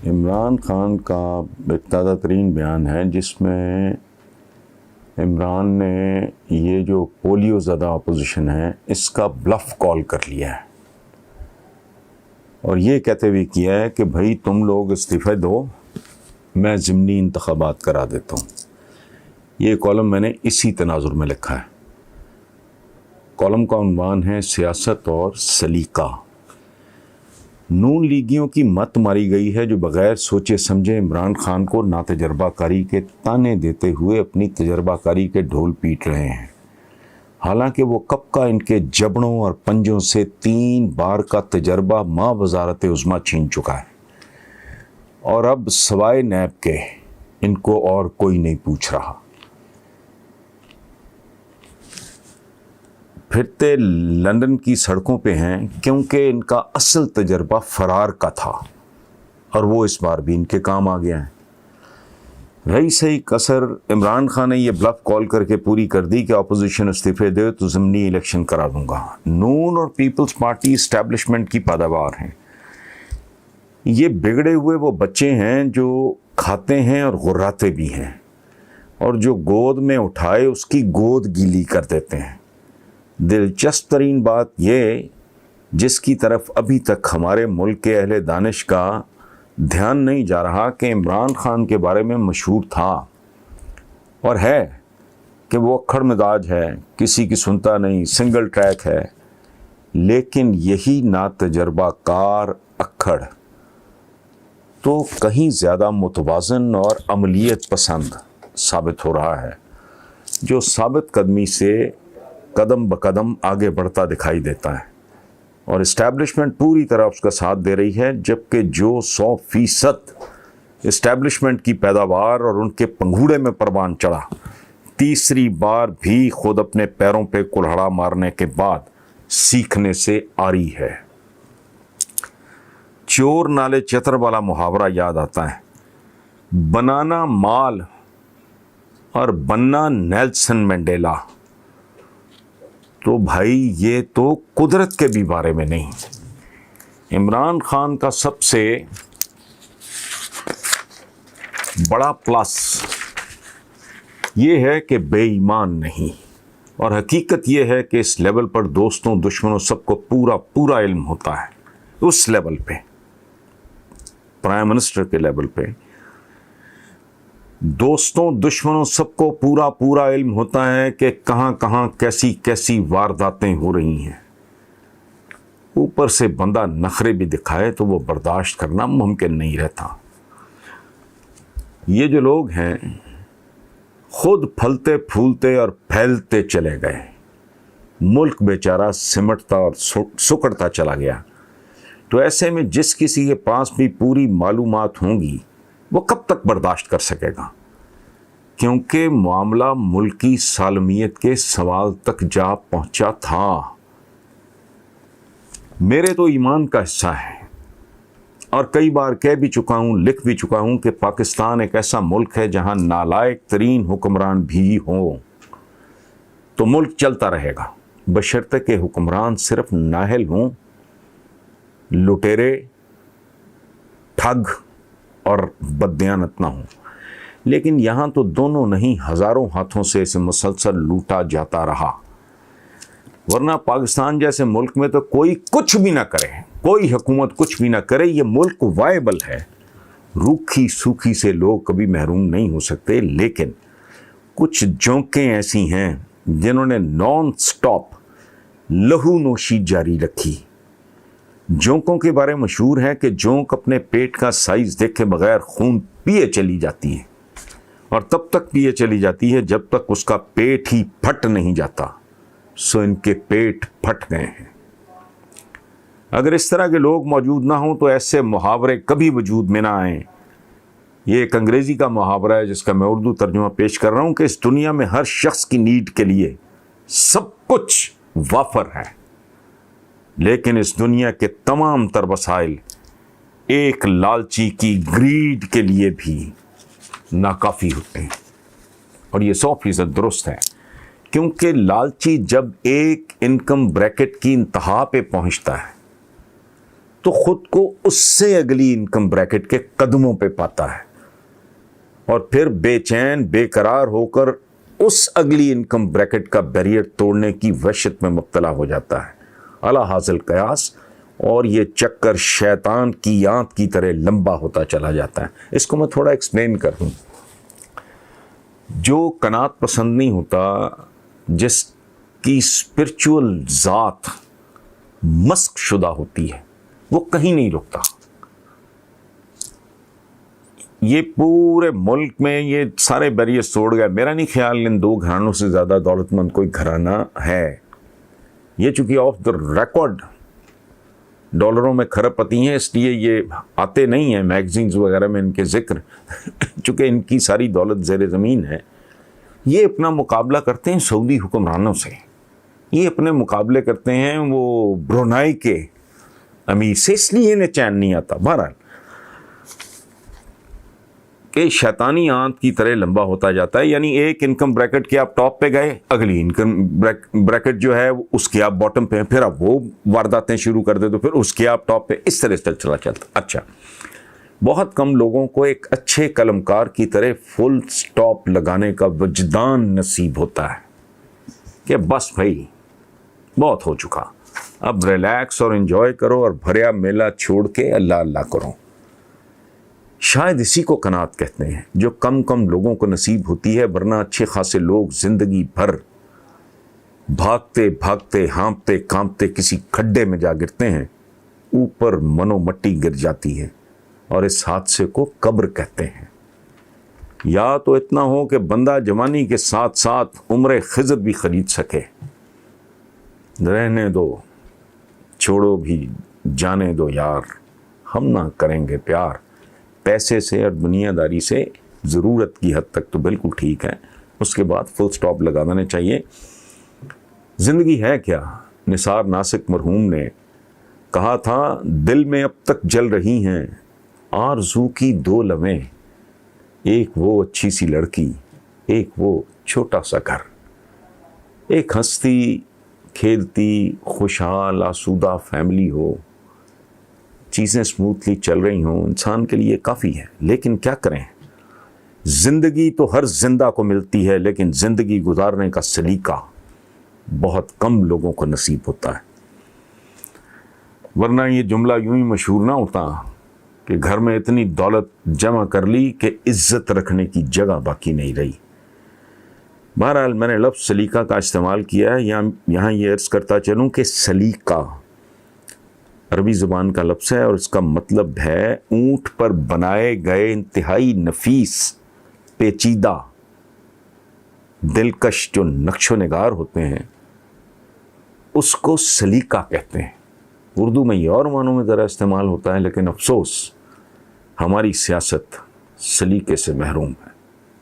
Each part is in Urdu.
عمران خان کا ایک تازہ ترین بیان ہے جس میں عمران نے یہ جو پولیو زدہ اپوزیشن ہے اس کا بلف کال کر لیا ہے اور یہ کہتے ہوئے کیا ہے کہ بھائی تم لوگ استعفے دو، میں ضمنی انتخابات کرا دیتا ہوں۔ یہ کالم میں نے اسی تناظر میں لکھا ہے۔ کالم کا عنوان ہے سیاست اور سلیقہ۔ نون لیگیوں کی مت ماری گئی ہے جو بغیر سوچے سمجھے عمران خان کو ناتجربہ کاری کے تانے دیتے ہوئے اپنی تجربہ کاری کے ڈھول پیٹ رہے ہیں، حالانکہ وہ کب کا ان کے جبڑوں اور پنجوں سے 3 بار کا تجربہ ماں وزارت عظمیٰ چھین چکا ہے، اور اب سوائے نیب کے ان کو اور کوئی نہیں پوچھ رہا۔ پھرتے لندن کی سڑکوں پہ ہیں کیونکہ ان کا اصل تجربہ فرار کا تھا اور وہ اس بار بھی ان کے کام آ گیا ہے۔ رہی صحیح کسر عمران خان نے یہ بلف کال کر کے پوری کر دی کہ اپوزیشن استعفے دے تو ضمنی الیکشن کرا دوں گا۔ نون اور پیپلز پارٹی اسٹیبلشمنٹ کی پیداوار ہیں۔ یہ بگڑے ہوئے وہ بچے ہیں جو کھاتے ہیں اور غراتے بھی ہیں، اور جو گود میں اٹھائے اس کی گود گیلی کر دیتے ہیں۔ دلچسپ ترین بات یہ جس کی طرف ابھی تک ہمارے ملک کے اہل دانش کا دھیان نہیں جا رہا کہ عمران خان کے بارے میں مشہور تھا اور ہے کہ وہ اکھڑ مزاج ہے، کسی کی سنتا نہیں، سنگل ٹریک ہے، لیکن یہی ناتجربہ کار اکھڑ تو کہیں زیادہ متوازن اور عملیت پسند ثابت ہو رہا ہے، جو ثابت قدمی سے قدم بقدم آگے بڑھتا دکھائی دیتا ہے، اور اسٹیبلشمنٹ پوری طرح اس کا ساتھ دے رہی ہے، جبکہ جو 100% اسٹیبلشمنٹ کی پیداوار اور ان کے پنگھوڑے میں پروان چڑھا، تیسری بار بھی خود اپنے پیروں پہ کلہڑا مارنے کے بعد سیکھنے سے آری ہے۔ چور نالے چتر والا محاورہ یاد آتا ہے، بنانا مال اور بننا نیلسن منڈیلا۔ تو بھائی یہ تو قدرت کے بھی بارے میں نہیں۔ عمران خان کا سب سے بڑا پلس یہ ہے کہ بے ایمان نہیں، اور حقیقت یہ ہے کہ اس لیول پر دوستوں دشمنوں سب کو پورا علم ہوتا ہے۔ اس لیول پہ، پرائم منسٹر کے لیول پہ، دوستوں دشمنوں سب کو پورا علم ہوتا ہے کہ کہاں کہاں کیسی وارداتیں ہو رہی ہیں۔ اوپر سے بندہ نخرے بھی دکھائے تو وہ برداشت کرنا ممکن نہیں رہتا۔ یہ جو لوگ ہیں خود پھلتے پھولتے اور پھیلتے چلے گئے، ملک بیچارہ سمٹتا اور سکڑتا چلا گیا، تو ایسے میں جس کسی کے پاس بھی پوری معلومات ہوں گی وہ کب تک برداشت کر سکے گا، کیونکہ معاملہ ملکی سالمیت کے سوال تک جا پہنچا تھا۔ میرے تو ایمان کا حصہ ہے، اور کئی بار کہہ بھی چکا ہوں، لکھ بھی چکا ہوں کہ پاکستان ایک ایسا ملک ہے جہاں نالائق ترین حکمران بھی ہوں تو ملک چلتا رہے گا، بشرطے کہ حکمران صرف نااہل ہوں، لٹیرے، ٹھگ اور بددیانت نہ ہوں۔ لیکن یہاں تو دونوں نہیں، ہزاروں ہاتھوں سے اسے مسلسل لوٹا جاتا رہا، ورنہ پاکستان جیسے ملک میں تو کوئی کچھ بھی نہ کرے، کوئی حکومت کچھ بھی نہ کرے، یہ ملک وائبل ہے، روکھی سوکھی سے لوگ کبھی محروم نہیں ہو سکتے۔ لیکن کچھ جونکیں ایسی ہیں جنہوں نے نان سٹاپ لہو نوشی جاری رکھی۔ جونکوں کے بارے مشہور ہے کہ جونک اپنے پیٹ کا سائز دیکھے بغیر خون پیے چلی جاتی ہے، اور تب تک پیے چلی جاتی ہے جب تک اس کا پیٹ ہی پھٹ نہیں جاتا۔ سو ان کے پیٹ پھٹ گئے ہیں۔ اگر اس طرح کے لوگ موجود نہ ہوں تو ایسے محاورے کبھی وجود میں نہ آئیں۔ یہ ایک انگریزی کا محاورہ ہے جس کا میں اردو ترجمہ پیش کر رہا ہوں کہ اس دنیا میں ہر شخص کی نیڈ کے لیے سب کچھ وافر ہے، لیکن اس دنیا کے تمام تر وسائل ایک لالچی کی گریڈ کے لیے بھی ناکافی ہوتے ہیں، اور یہ 100% درست ہے، کیونکہ لالچی جب ایک انکم بریکٹ کی انتہا پہ پہنچتا ہے تو خود کو اس سے اگلی انکم بریکٹ کے قدموں پہ پاتا ہے اور پھر بے چین بے قرار ہو کر اس اگلی انکم بریکٹ کا بیریئر توڑنے کی وحشت میں مبتلا ہو جاتا ہے اعلیٰ حاصل قیاس، اور یہ چکر شیطان کی آنت کی طرح لمبا ہوتا چلا جاتا ہے۔ اس کو میں تھوڑا ایکسپلین کر دوں۔ جو قناعت پسند نہیں ہوتا، جس کی اسپرچول ذات مسخ شدہ ہوتی ہے، وہ کہیں نہیں رکتا۔ یہ پورے ملک میں یہ سارے بیریئرز توڑ گئے۔ میرا نہیں خیال ان دو گھرانوں سے زیادہ دولت مند کوئی گھرانہ ہے۔ یہ چونکہ آف دا ریکارڈ ڈالروں میں کھرب پتی ہیں، اس لیے یہ آتے نہیں ہیں میگزینز وغیرہ میں ان کے ذکر، چونکہ ان کی ساری دولت زیر زمین ہے۔ یہ اپنا مقابلہ کرتے ہیں سعودی حکمرانوں سے، یہ اپنے مقابلے کرتے ہیں وہ برونائی کے امیر سے، اس لیے انہیں چین نہیں آتا۔ بہرحال کہ شیطانی آنت کی طرح لمبا ہوتا جاتا ہے، یعنی ایک انکم بریکٹ کے آپ ٹاپ پہ گئے، اگلی انکم بریکٹ جو ہے اس کے آپ باٹم پہ ہیں، پھر آپ وہ وارداتیں شروع کر دے تو پھر اس کے آپ ٹاپ پہ، اس طرح سے چلا چلتا۔ اچھا، بہت کم لوگوں کو ایک اچھے قلمکار کی طرح فل سٹاپ لگانے کا وجدان نصیب ہوتا ہے کہ بس بھائی بہت ہو چکا، اب ریلیکس اور انجوائے کرو اور بھریا میلہ چھوڑ کے اللہ اللہ کرو۔ شاید اسی کو قناعت کہتے ہیں، جو کم کم لوگوں کو نصیب ہوتی ہے، ورنہ اچھے خاصے لوگ زندگی بھر بھاگتے بھاگتے ہانپتے کانپتے کسی کھڈے میں جا گرتے ہیں، اوپر منو مٹی گر جاتی ہے، اور اس حادثے کو قبر کہتے ہیں۔ یا تو اتنا ہو کہ بندہ جوانی کے ساتھ ساتھ عمر خضر بھی خرید سکے، رہنے دو چھوڑو بھی جانے دو یار، ہم نہ کریں گے پیار۔ پیسے سے اور دنیا داری سے ضرورت کی حد تک تو بالکل ٹھیک ہے، اس کے بعد فل سٹاپ لگا دینا چاہیے۔ زندگی ہے کیا؟ نثار ناسک مرحوم نے کہا تھا، دل میں اب تک جل رہی ہیں آرزو کی دو لویں، ایک وہ اچھی سی لڑکی، ایک وہ چھوٹا سا گھر۔ ایک ہنستی کھیلتی خوشحال آسودہ فیملی ہو، چیزیں سموتھلی چل رہی ہوں، انسان کے لیے کافی ہے۔ لیکن کیا کریں، زندگی تو ہر زندہ کو ملتی ہے، لیکن زندگی گزارنے کا سلیقہ بہت کم لوگوں کو نصیب ہوتا ہے۔ ورنہ یہ جملہ یوں ہی مشہور نہ ہوتا کہ گھر میں اتنی دولت جمع کر لی کہ عزت رکھنے کی جگہ باقی نہیں رہی۔ بہرحال میں نے لفظ سلیقہ کا استعمال کیا ہے، یہاں یہ عرض کرتا چلوں کہ سلیقہ عربی زبان کا لفظ ہے، اور اس کا مطلب ہے اونٹ پر بنائے گئے انتہائی نفیس پیچیدہ دلکش جو نقش و نگار ہوتے ہیں، اس کو سلیقہ کہتے ہیں۔ اردو میں یہ اور معنوں میں ذرا استعمال ہوتا ہے، لیکن افسوس ہماری سیاست سلیقے سے محروم ہے۔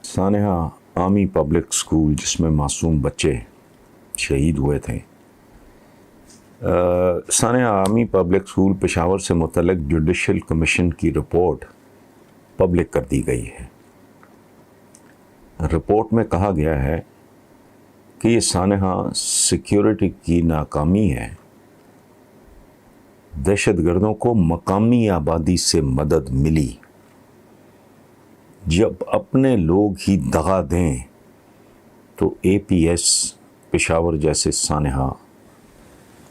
سانحہ عامی پبلک سکول، جس میں معصوم بچے شہید ہوئے تھے، سانحہ عامی پبلک سکول پشاور سے متعلق جوڈیشل کمیشن کی رپورٹ پبلک کر دی گئی ہے۔ رپورٹ میں کہا گیا ہے کہ یہ سانحہ سیکیورٹی کی ناکامی ہے، دہشت گردوں کو مقامی آبادی سے مدد ملی، جب اپنے لوگ ہی دغا دیں تو اے پی ایس پشاور جیسے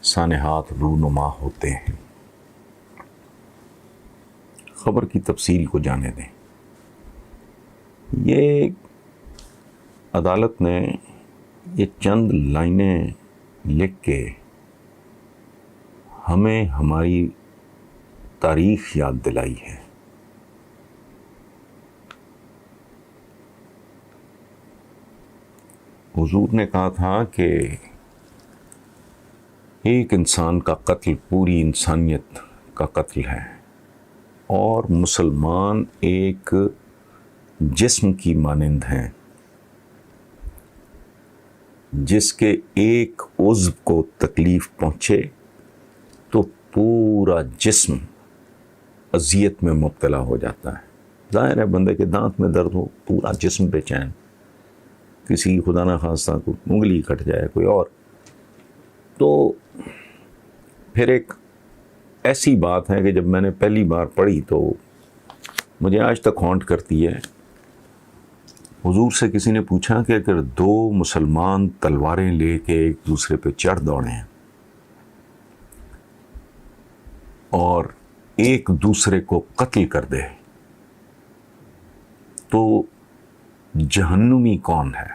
سانحات رونما ہوتے ہیں۔ خبر کی تفصیل کو جانے دیں۔ یہ عدالت نے یہ چند لائنیں لکھ کے ہمیں ہماری تاریخ یاد دلائی ہے۔ حضور نے کہا تھا کہ ایک انسان کا قتل پوری انسانیت کا قتل ہے، اور مسلمان ایک جسم کی مانند ہیں، جس کے ایک عضو کو تکلیف پہنچے تو پورا جسم اذیت میں مبتلا ہو جاتا ہے۔ ظاہر ہے بندے کے دانت میں درد ہو، پورا جسم بے چین، کسی خدا نہ خواستہ کو انگلی کٹ جائے کوئی اور، تو پھر ایک ایسی بات ہے کہ جب میں نے پہلی بار پڑھی تو مجھے آج تک ہانٹ کرتی ہے. حضور سے کسی نے پوچھا کہ اگر دو مسلمان تلواریں لے کے ایک دوسرے پہ چڑھ دوڑیں اور ایک دوسرے کو قتل کر دے تو جہنمی کون ہے,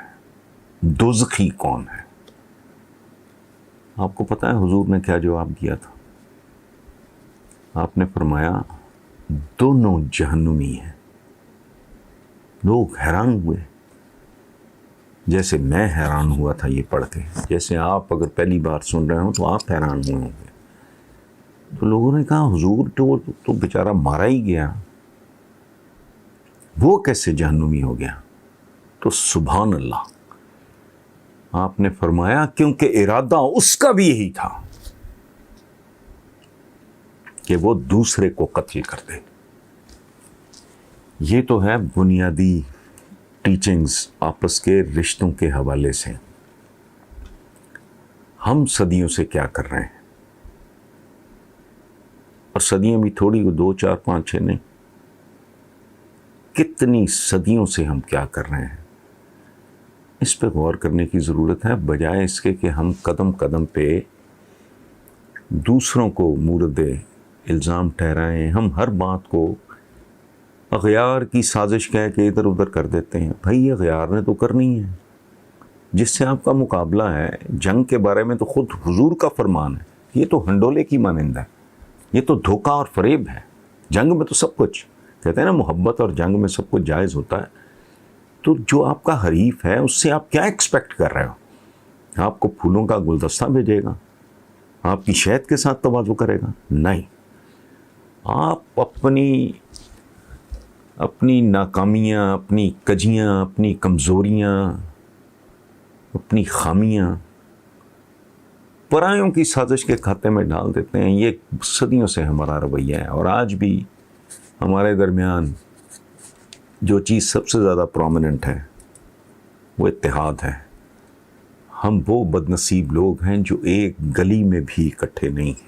دوزخی کون ہے؟ آپ کو پتہ ہے حضور نے کیا جواب دیا تھا؟ آپ نے فرمایا دونوں جہنمی ہیں. لوگ حیران ہوئے, جیسے میں حیران ہوا تھا یہ پڑھ کے, جیسے آپ اگر پہلی بار سن رہے ہوں تو آپ حیران ہوئے ہوں گے. تو لوگوں نے کہا حضور تو بیچارہ مارا ہی گیا, وہ کیسے جہنمی ہو گیا؟ تو سبحان اللہ, آپ نے فرمایا کیونکہ ارادہ اس کا بھی یہی تھا کہ وہ دوسرے کو قتل کر دے. یہ تو ہے بنیادی ٹیچنگز آپس کے رشتوں کے حوالے سے. ہم صدیوں سے کیا کر رہے ہیں, اور صدیاں بھی تھوڑی 2 4 5 6 نہیں, کتنی صدیوں سے ہم کیا کر رہے ہیں. اس پہ غور کرنے کی ضرورت ہے, بجائے اس کے کہ ہم قدم قدم پہ دوسروں کو مورد الزام ٹھہرائیں. ہم ہر بات کو اغیار کی سازش کہہ کے ادھر ادھر کر دیتے ہیں. بھائی یہ اغیار نے تو کرنی ہے, جس سے آپ کا مقابلہ ہے. جنگ کے بارے میں تو خود حضور کا فرمان ہے, یہ تو ہنڈولے کی مانند ہے, یہ تو دھوکہ اور فریب ہے. جنگ میں تو سب کچھ کہتے ہیں نا, محبت اور جنگ میں سب کچھ جائز ہوتا ہے. تو جو آپ کا حریف ہے اس سے آپ کیا ایکسپیکٹ کر رہے ہو؟ آپ کو پھولوں کا گلدستہ بھیجے گا, آپ کی شہد کے ساتھ تواضع کرے گا؟ نہیں. آپ اپنی ناکامیاں, اپنی کجیاں, اپنی کمزوریاں, اپنی خامیاں پرایوں کی سازش کے کھاتے میں ڈال دیتے ہیں. یہ صدیوں سے ہمارا رویہ ہے, اور آج بھی ہمارے درمیان جو چیز سب سے زیادہ پرومیننٹ ہے وہ اتحاد ہے. ہم وہ بدنصیب لوگ ہیں جو ایک گلی میں بھی اکٹھے نہیں ہیں.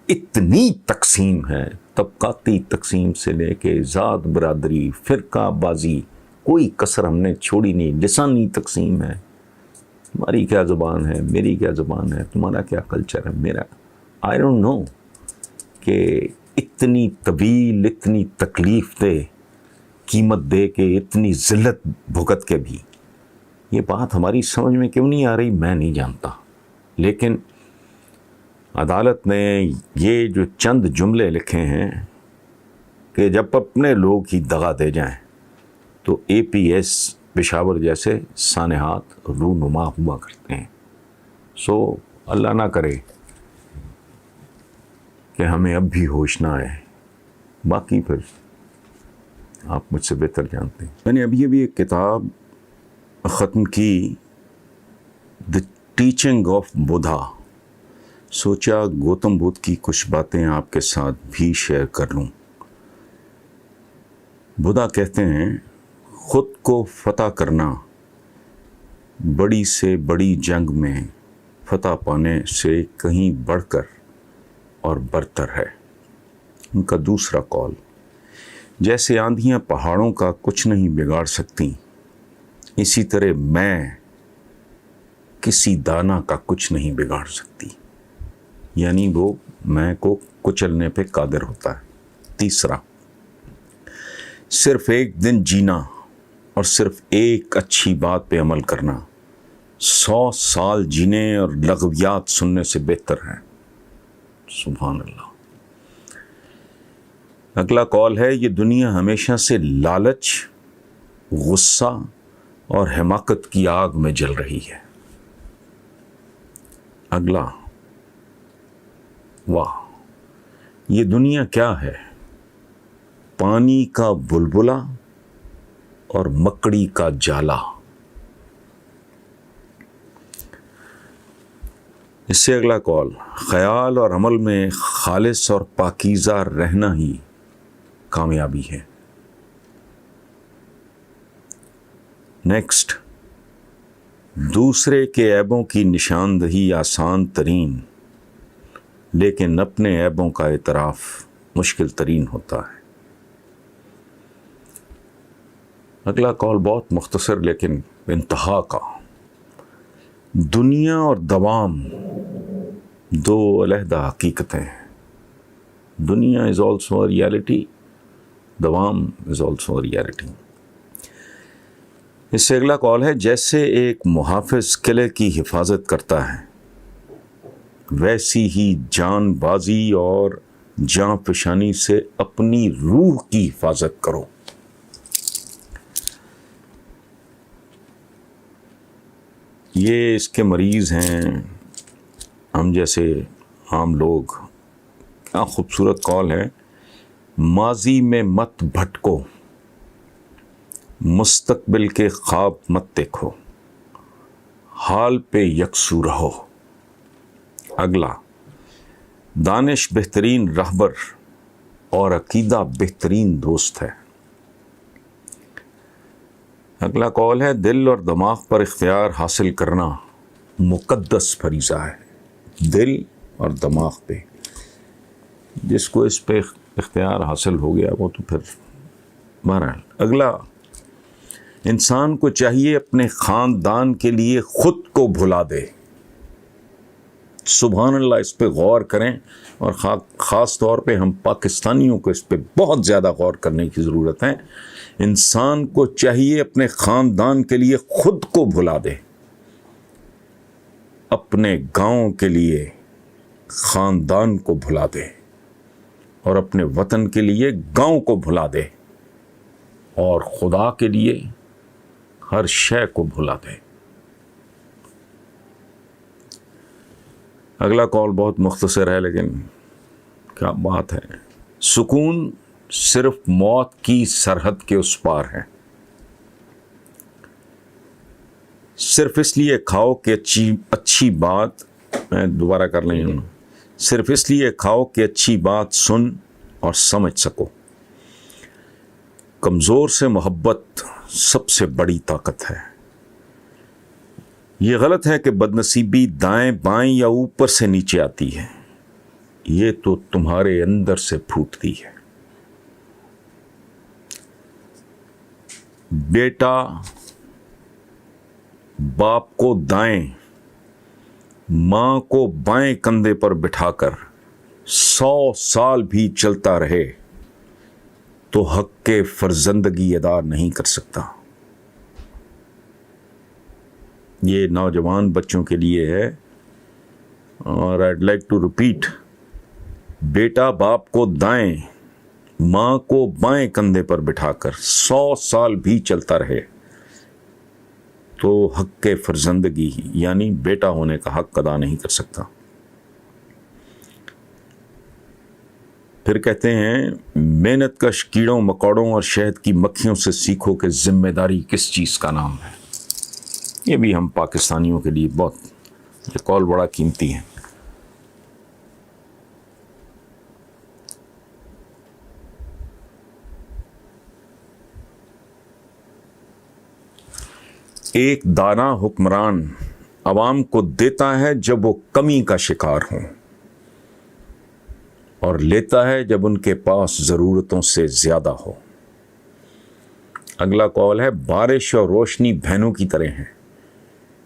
اتنی تقسیم ہے, طبقاتی تقسیم سے لے کے ذات برادری, فرقہ بازی, کوئی کسر ہم نے چھوڑی نہیں. لسانی تقسیم ہے, ہماری کیا زبان ہے, میری کیا زبان ہے, تمہارا کیا کلچر ہے, میرا آئی ڈونٹ نو. کہ اتنی طویل, اتنی تکلیف دے قیمت دے کے, اتنی ذلت بھگت کے بھی یہ بات ہماری سمجھ میں کیوں نہیں آ رہی, میں نہیں جانتا. لیکن عدالت نے یہ جو چند جملے لکھے ہیں کہ جب اپنے لوگ ہی دغا دے جائیں تو اے پی ایس پشاور جیسے سانحات رونما ہوا کرتے ہیں. سو اللہ نہ کرے کہ ہمیں اب بھی ہوش نہ آئے. باقی پھر آپ مجھ سے بہتر جانتے ہیں. میں نے ابھی ایک کتاب ختم کی, دی ٹیچنگ آف بدھا. سوچا گوتم بدھ کی کچھ باتیں آپ کے ساتھ بھی شیئر کر لوں. بدھا کہتے ہیں خود کو فتح کرنا بڑی سے بڑی جنگ میں فتح پانے سے کہیں بڑھ کر اور برتر ہے. ان کا دوسرا قول, جیسے آندھیاں پہاڑوں کا کچھ نہیں بگاڑ سکتی, اسی طرح میں کسی دانا کا کچھ نہیں بگاڑ سکتی. یعنی وہ میں کو کچلنے پہ قادر ہوتا ہے. تیسرا, صرف ایک دن جینا اور صرف ایک اچھی بات پہ عمل کرنا 100 سال جینے اور لغویات سننے سے بہتر ہے. سبحان اللہ. اگلا قول ہے, یہ دنیا ہمیشہ سے لالچ, غصہ اور حماقت کی آگ میں جل رہی ہے. اگلا, واہ, یہ دنیا کیا ہے, پانی کا بلبلا اور مکڑی کا جالا. اس سے اگلا قول, خیال اور عمل میں خالص اور پاکیزہ رہنا ہی کامیابی ہے. نیکسٹ, دوسرے کے عیبوں کی نشاندہی آسان ترین لیکن اپنے عیبوں کا اعتراف مشکل ترین ہوتا ہے۔ اگلا قول بہت مختصر لیکن انتہا کا۔ دنیا اور دوام دو علیحدہ حقیقتیں ہیں۔ دنیا از آلسو اے ریالٹی، دوام از آلسو اے ریالٹی۔ اس سے اگلا قول ہے، جیسے ایک محافظ قلعے کی حفاظت کرتا ہے ویسی ہی جان بازی اور جاں فشانی سے اپنی روح کی حفاظت کرو۔ یہ اس کے مریض ہیں ہم جیسے عام لوگ۔ کیا خوبصورت قول ہے، ماضی میں مت بھٹکو، مستقبل کے خواب مت دیکھو، حال پہ یکسو رہو۔ اگلا، دانش بہترین رہبر اور عقیدہ بہترین دوست ہے۔ اگلا قول ہے، دل اور دماغ پر اختیار حاصل کرنا مقدس فریضہ ہے۔ دل اور دماغ پہ، جس کو اس پہ اختیار حاصل ہو گیا وہ تو پھر بہرحال۔ اگلا، انسان کو چاہیے اپنے خاندان کے لیے خود کو بھلا دے۔ سبحان اللہ، اس پہ غور کریں، اور خاص طور پہ ہم پاکستانیوں کو اس پہ بہت زیادہ غور کرنے کی ضرورت ہے۔ انسان کو چاہیے اپنے خاندان کے لیے خود کو بھلا دے، اپنے گاؤں کے لیے خاندان کو بھلا دے، اور اپنے وطن کے لیے گاؤں کو بھلا دے، اور خدا کے لیے ہر شے کو بھلا دے۔ اگلا قول بہت مختصر ہے لیکن کیا بات ہے، سکون صرف موت کی سرحد کے اس پار ہے۔ صرف اس لیے کھاؤ کہ اچھی بات، میں دوبارہ کر رہی ہوں، صرف اس لیے کھاؤ کہ اچھی بات سن اور سمجھ سکو۔ کمزور سے محبت سب سے بڑی طاقت ہے۔ یہ غلط ہے کہ بدنصیبی دائیں بائیں یا اوپر سے نیچے آتی ہے، یہ تو تمہارے اندر سے پھوٹتی ہے۔ بیٹا باپ کو دائیں، ماں کو بائیں کندھے پر بٹھا کر 100 سال بھی چلتا رہے تو حق کے فرزندگی ادا نہیں کر سکتا۔ یہ نوجوان بچوں کے لیے ہے، اور I'd like to repeat، بیٹا باپ کو دائیں، ماں کو بائیں کندھے پر بٹھا کر 100 سال بھی چلتا رہے تو حق کے فرزندگی یعنی بیٹا ہونے کا حق ادا نہیں کر سکتا۔ پھر کہتے ہیں، محنت کش کیڑوں مکوڑوں اور شہد کی مکھیوں سے سیکھو کہ ذمہ داری کس چیز کا نام ہے۔ یہ بھی ہم پاکستانیوں کے لیے بہت، یہ قول بڑا قیمتی ہے۔ ایک دانا حکمران عوام کو دیتا ہے جب وہ کمی کا شکار ہوں، اور لیتا ہے جب ان کے پاس ضرورتوں سے زیادہ ہو۔ اگلا قول ہے، بارش اور روشنی بہنوں کی طرح ہیں،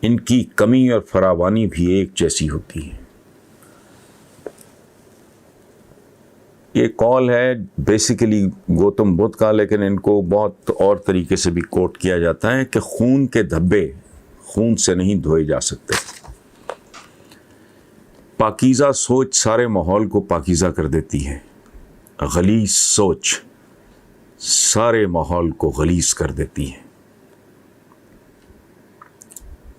ان کی کمی اور فراوانی بھی ایک جیسی ہوتی ہے۔ یہ قول ہے بیسیکلی گوتم بدھ کا، لیکن ان کو بہت اور طریقے سے بھی کوٹ کیا جاتا ہے کہ خون کے دھبے خون سے نہیں دھوئے جا سکتے۔ پاکیزہ سوچ سارے ماحول کو پاکیزہ کر دیتی ہے، غلیظ سوچ سارے ماحول کو غلیظ کر دیتی ہے۔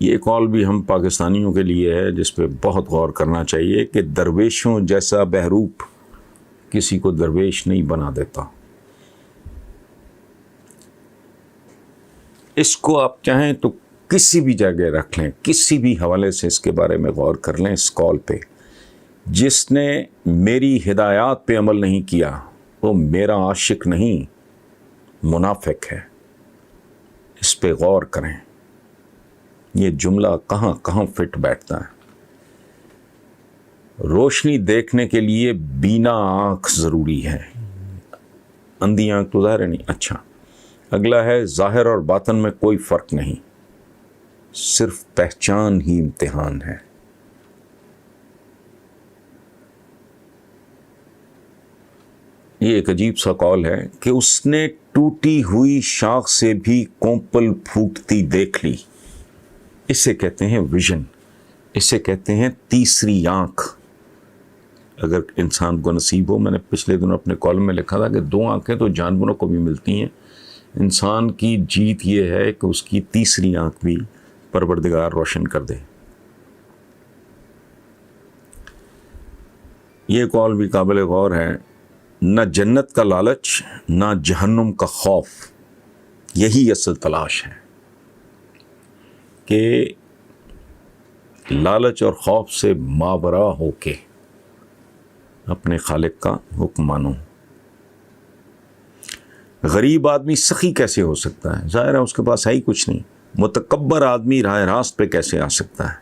یہ قول بھی ہم پاکستانیوں کے لیے ہے جس پہ بہت غور کرنا چاہیے کہ درویشوں جیسا بہروپ کسی کو درویش نہیں بنا دیتا۔ اس کو آپ چاہیں تو کسی بھی جگہ رکھ لیں، کسی بھی حوالے سے اس کے بارے میں غور کر لیں۔ اس قول پہ، جس نے میری ہدایات پہ عمل نہیں کیا وہ میرا عاشق نہیں، منافق ہے۔ اس پہ غور کریں، یہ جملہ کہاں کہاں فٹ بیٹھتا ہے۔ روشنی دیکھنے کے لیے بینا آنکھ ضروری ہے. اندھی آنکھ تو ظاہر ہے نہیں. اچھا، اگلا ہے ظاہر اور باطن میں کوئی فرق نہیں، صرف پہچان ہی امتحان ہے. یہ ایک عجیب سا قول ہے کہ اس نے ٹوٹی ہوئی شاخ سے بھی کونپل پھوٹتی دیکھ لی. اسے کہتے ہیں ویژن، اسے کہتے ہیں تیسری آنکھ. اگر انسان کو نصیب ہو، میں نے پچھلے دنوں اپنے کالم میں لکھا تھا کہ 2 آنکھیں تو جانوروں کو بھی ملتی ہیں، انسان کی جیت یہ ہے کہ اس کی تیسری آنکھ بھی پروردگار روشن کر دے. یہ قول بھی قابل غور ہے. نہ جنت کا لالچ نہ جہنم کا خوف، یہی اصل تلاش ہے کہ لالچ اور خوف سے ماورا ہو کے اپنے خالق کا حکم مانو. غریب آدمی سخی کیسے ہو سکتا ہے؟ ظاہر ہے اس کے پاس ہے ہی کچھ نہیں. متکبر آدمی راہ راست پہ کیسے آ سکتا ہے؟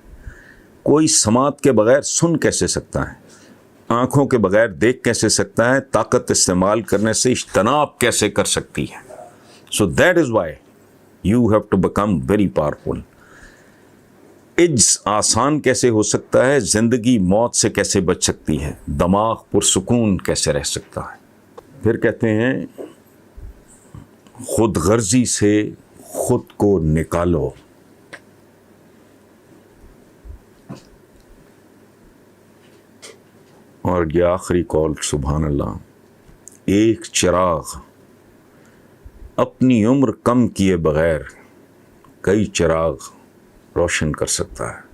کوئی سماعت کے بغیر سن کیسے سکتا ہے؟ آنکھوں کے بغیر دیکھ کیسے سکتا ہے؟ طاقت استعمال کرنے سے اجتناب کیسے کر سکتی ہے؟ So that is why you have to become very powerful. عجز آسان کیسے ہو سکتا ہے؟ زندگی موت سے کیسے بچ سکتی ہے؟ دماغ پرسکون کیسے رہ سکتا ہے؟ پھر کہتے ہیں خود غرضی سے خود کو نکالو. اور یہ آخری قول سبحان اللہ، ایک چراغ اپنی عمر کم کیے بغیر کئی چراغ روشن کر سکتا ہے.